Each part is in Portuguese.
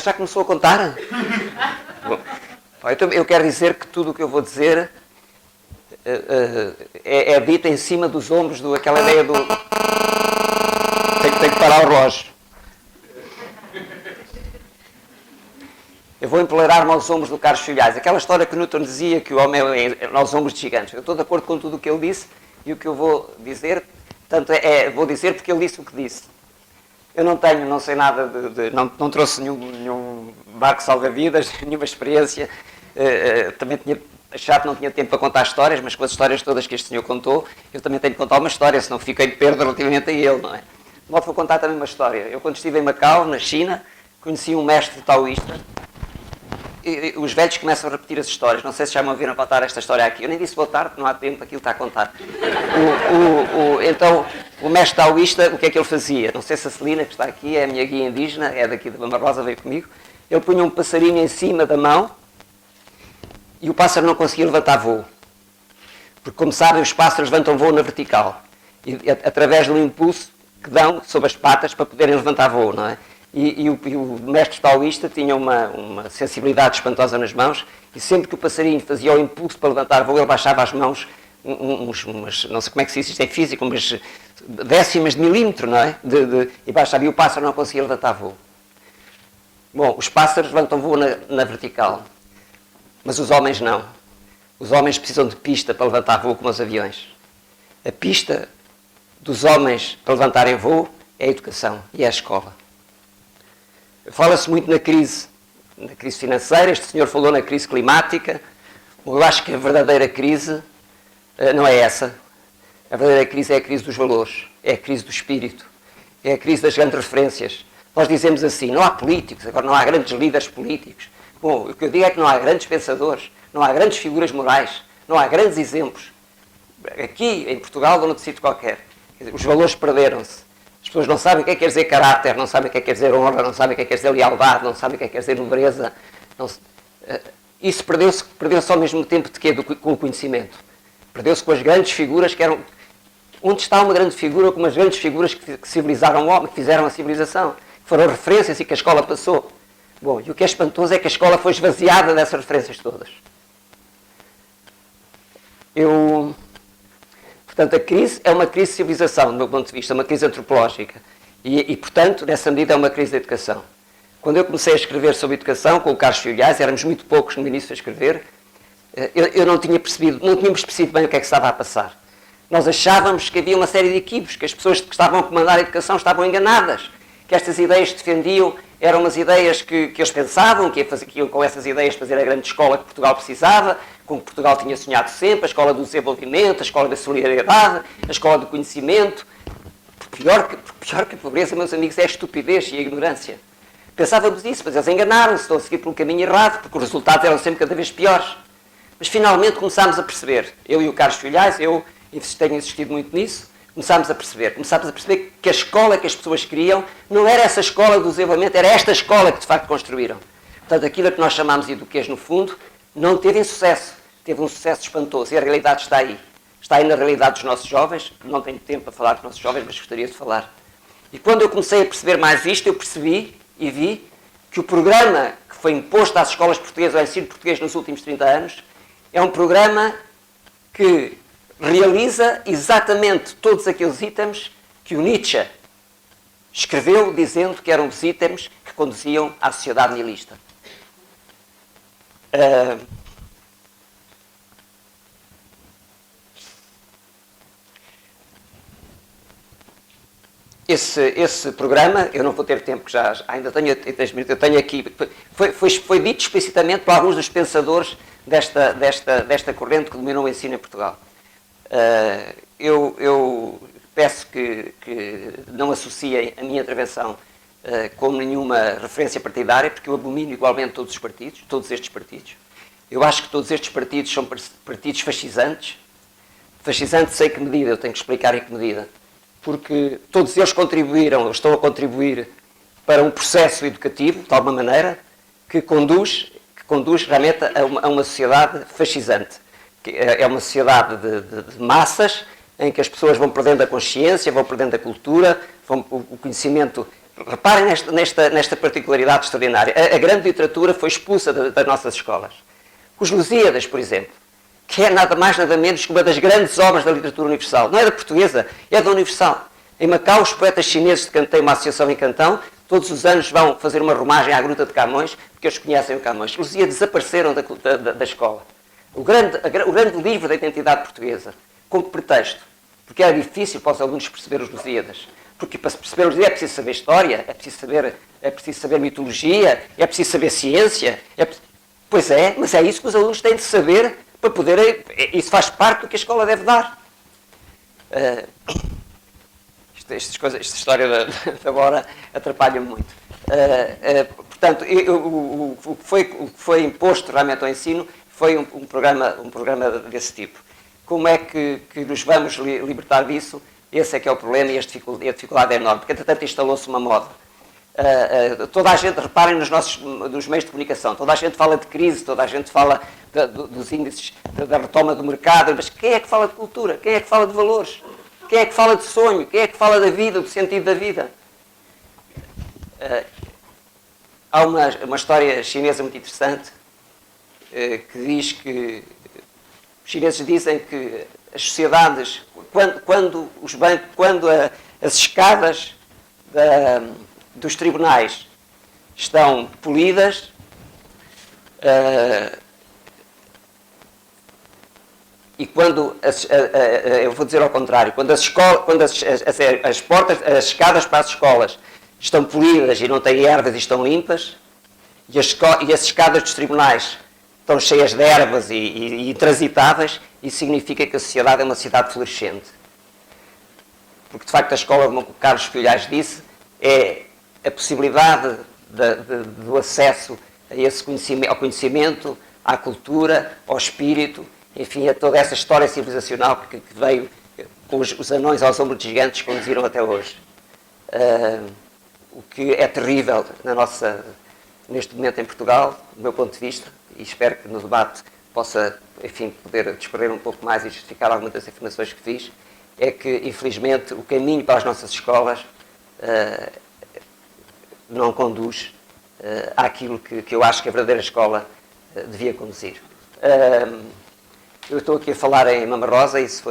Já começou a contar? Bom, então eu quero dizer que tudo o que eu vou dizer é dito em cima dos ombros daquela ideia do... Tem que parar o relógio. Eu vou empoleirar-me aos ombros do Carlos Filhais. Aquela história que Newton dizia que o homem é aos ombros de gigantes. Eu estou de acordo com tudo o que ele disse e o que eu vou dizer, tanto vou dizer porque ele disse o que disse. Eu não sei nada não trouxe nenhum barco salva-vidas, nenhuma experiência. Também tinha achado que não tinha tempo para contar histórias, mas com as histórias todas que este senhor contou, eu também tenho que contar uma história, senão fiquei de perda relativamente a ele, não é? De modo que vou contar também uma história. Eu, quando estive em Macau, na China, conheci um mestre taoísta. E os velhos começam a repetir as histórias. Não sei se já me ouviram contar esta história aqui. Eu nem disse boa tarde, não há tempo, aquilo está a contar. Então, o mestre taoísta, o que é que ele fazia? Não sei se a Celina, que está aqui, é a minha guia indígena, é daqui de Lama Rosa, veio comigo. Ele punha um passarinho em cima da mão e o pássaro não conseguia levantar voo. Porque, como sabem, os pássaros levantam voo na vertical. E através do impulso que dão sobre as patas para poderem levantar voo, não é? E o mestre taoísta tinha uma sensibilidade espantosa nas mãos e sempre que o passarinho fazia o impulso para levantar voo, ele baixava as mãos, não sei como é que se diz isto em física, umas décimas de milímetro, não é? E baixava, e o pássaro não conseguia levantar voo. Bom, os pássaros levantam voo na vertical, mas os homens não. Os homens precisam de pista para levantar voo como os aviões. A pista dos homens para levantarem voo é a educação e é a escola. Fala-se muito na crise financeira, este senhor falou na crise climática. Eu acho que a verdadeira crise não é essa. A verdadeira crise é a crise dos valores, é a crise do espírito, é a crise das grandes referências. Nós dizemos assim, não há políticos, agora não há grandes líderes políticos. Bom, o que eu digo é que não há grandes pensadores, não há grandes figuras morais, não há grandes exemplos. Aqui, em Portugal, ou noutro sítio qualquer, os valores perderam-se. As pessoas não sabem o que é que quer dizer caráter, não sabem o que é que quer dizer honra, não sabem o que é que quer dizer lealdade, não sabem o que é que quer dizer nobreza. Isso perdeu-se ao mesmo tempo de quê? Com o conhecimento. Perdeu-se com as grandes figuras que eram... Onde está uma grande figura com as grandes figuras que civilizaram o homem, que fizeram a civilização, que foram referências e que a escola passou. Bom, e o que é espantoso é que a escola foi esvaziada dessas referências todas. Portanto, a crise é uma crise de civilização, do meu ponto de vista, uma crise antropológica. E, portanto, nessa medida, é uma crise da educação. Quando eu comecei a escrever sobre educação, com o Carlos Filhais, éramos muito poucos no início a escrever, eu não tínhamos percebido bem o que é que estava a passar. Nós achávamos que havia uma série de equívocos, que as pessoas que estavam a comandar a educação estavam enganadas, que estas ideias que defendiam eram umas ideias que eles pensavam, que iam com essas ideias fazer a grande escola que Portugal precisava, com que Portugal tinha sonhado sempre, a escola do desenvolvimento, a escola da solidariedade, a escola do conhecimento. Pior que a pobreza, meus amigos, é a estupidez e a ignorância. Pensávamos isso, mas eles enganaram-se, estão a seguir pelo caminho errado, porque os resultados eram sempre cada vez piores. Mas finalmente começámos a perceber, eu e o Carlos Filhais, eu tenho insistido muito nisso, começámos a perceber que a escola que as pessoas queriam não era essa escola do desenvolvimento, era esta escola que de facto construíram. Portanto, aquilo que nós chamamos de eduquês, no fundo, não teve sucesso, teve um sucesso espantoso, e a realidade está aí. Está aí na realidade dos nossos jovens, não tenho tempo para falar dos nossos jovens, mas gostaria de falar. E quando eu comecei a perceber mais isto, eu percebi e vi que o programa que foi imposto às escolas portuguesas, ao ensino português nos últimos 30 anos, é um programa que realiza exatamente todos aqueles itens que o Nietzsche escreveu dizendo que eram os itens que conduziam à sociedade nihilista. Esse programa, eu não vou ter tempo, que já ainda tenho 3 minutos, eu tenho aqui, foi dito explicitamente por alguns dos pensadores desta corrente que dominou o ensino em Portugal. Eu peço que não associem a minha intervenção como nenhuma referência partidária, porque eu abomino igualmente todos estes partidos. Eu acho que todos estes partidos são partidos fascisantes. Fascisantes em que medida? Eu tenho que explicar em que medida. Porque todos eles estão a contribuir para um processo educativo, de alguma maneira, que conduz realmente a uma sociedade fascisante. É uma sociedade de massas, em que as pessoas vão perdendo a consciência, vão perdendo a cultura, o conhecimento reparem nesta particularidade extraordinária. A grande literatura foi expulsa das nossas escolas. Os Lusíadas, por exemplo, que é nada mais nada menos que uma das grandes obras da literatura universal. Não é da portuguesa, é da universal. Em Macau, os poetas chineses têm uma associação em Cantão, todos os anos vão fazer uma romagem à Gruta de Camões, porque eles conhecem o Camões. Os Lusíadas desapareceram da escola. O grande livro da identidade portuguesa, como pretexto, porque era difícil para os alunos perceber os Lusíadas. Porque para se perceber os Lusíadas é preciso saber história, é preciso saber mitologia, é preciso saber ciência. Pois é, mas é isso que os alunos têm de saber para poderem... Isso faz parte do que a escola deve dar. Esta história da Bora atrapalha-me muito. Portanto, o que foi imposto realmente ao ensino foi um programa desse tipo. Como é que nos vamos libertar disso? Esse é que é o problema e a dificuldade é enorme, porque entretanto instalou-se uma moda. Toda a gente, reparem nos meios de comunicação, toda a gente fala de crise, toda a gente fala dos índices da retoma do mercado, mas quem é que fala de cultura? Quem é que fala de valores? Quem é que fala de sonho? Quem é que fala da vida, do sentido da vida? Há uma história chinesa muito interessante que diz que os chineses dizem que as sociedades, quando as escadas dos tribunais estão polidas, e quando, eu vou dizer ao contrário, quando as escadas para as escolas estão polidas e não têm ervas e estão limpas, e as escadas dos tribunais estão cheias de ervas e intransitáveis, isso significa que a sociedade é uma sociedade florescente. Porque, de facto, a escola, como o Carlos Filhais disse, é a possibilidade do acesso a esse ao conhecimento, à cultura, ao espírito, enfim, a toda essa história civilizacional que veio com os anões aos ombros de gigantes que conduziram até hoje. O que é terrível neste momento em Portugal, do meu ponto de vista, e espero que no debate possa, enfim, poder discorrer um pouco mais e justificar algumas das afirmações que fiz, é que, infelizmente, o caminho para as nossas escolas não conduz àquilo que eu acho que a verdadeira escola devia conduzir. Eu estou aqui a falar em Mama Rosa, isso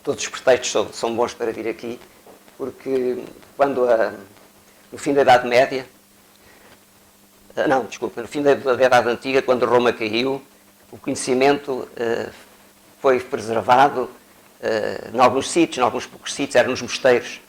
todos os pretextos são bons para vir aqui, porque no fim da Idade Média, no fim da Idade Antiga, quando Roma caiu, o conhecimento foi preservado em alguns sítios, em alguns poucos sítios, eram nos mosteiros.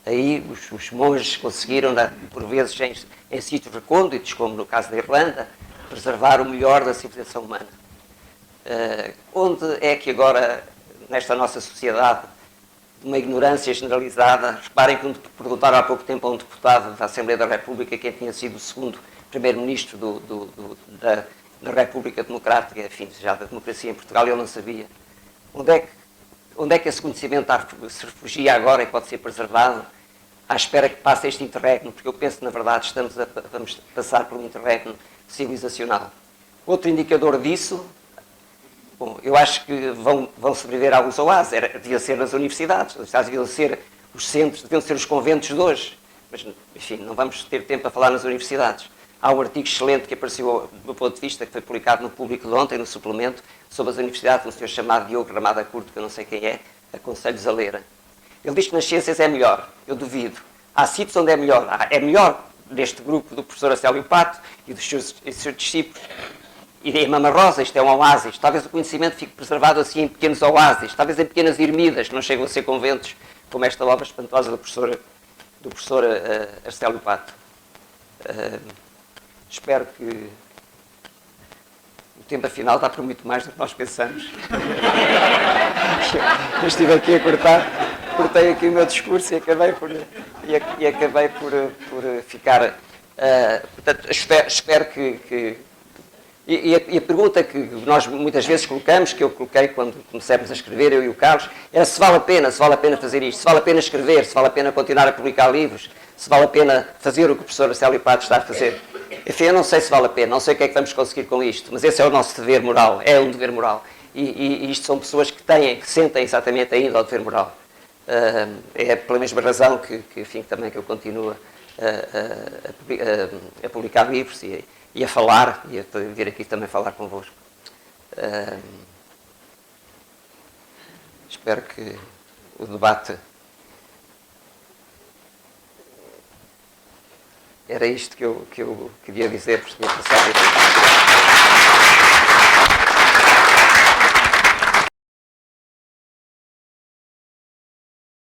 Aí os monges conseguiram, por vezes em sítios recônditos, como no caso da Irlanda, preservar o melhor da civilização humana. Onde é que agora, nesta nossa sociedade, de uma ignorância generalizada, reparem que perguntaram há pouco tempo a um deputado da Assembleia da República quem tinha sido o segundo primeiro-ministro da República Democrática, enfim, já da democracia em Portugal, e ele não sabia. Onde é que esse conhecimento se refugia agora e pode ser preservado à espera que passe este interregno? Porque eu penso que, na verdade, vamos passar por um interregno civilizacional. Outro indicador disso, bom, eu acho que vão sobreviver alguns oásis, devia ser nas universidades, as universidades deviam ser os centros, deviam ser os conventos de hoje, mas, enfim, não vamos ter tempo a falar nas universidades. Há um artigo excelente que apareceu, do meu ponto de vista, que foi publicado no Público de ontem, no suplemento, sobre as universidades, um senhor chamado Diogo Ramada Curto, que eu não sei quem é, aconselho-os a lerem. Ele diz que nas ciências é melhor, eu duvido. Há sítios onde é melhor. É melhor neste grupo do professor Acélio Pato e dos seus discípulos. E em Mama Rosa, isto é um oásis. Talvez o conhecimento fique preservado assim em pequenos oásis, talvez em pequenas ermidas, que não chegam a ser conventos, como esta obra espantosa do professor Acélio Pato. Espero que o tempo afinal dá para muito mais do que nós pensamos. Eu estive aqui a cortei aqui o meu discurso e acabei por ficar... portanto, espero que... E a pergunta que nós muitas vezes colocamos, que eu coloquei quando começamos a escrever, eu e o Carlos, era se vale a pena fazer isto, se vale a pena escrever, se vale a pena continuar a publicar livros, se vale a pena fazer o que o professor Acélio Pato está a fazer. Enfim, eu não sei se vale a pena, não sei o que é que vamos conseguir com isto, mas esse é o nosso dever moral, é um dever moral. E isto são pessoas que sentem exatamente ainda o dever moral. É pela mesma razão que eu continuo a publicar livros e a falar, e a vir aqui também falar convosco. Espero que o debate... Era isto que eu queria dizer, porque tinha passado.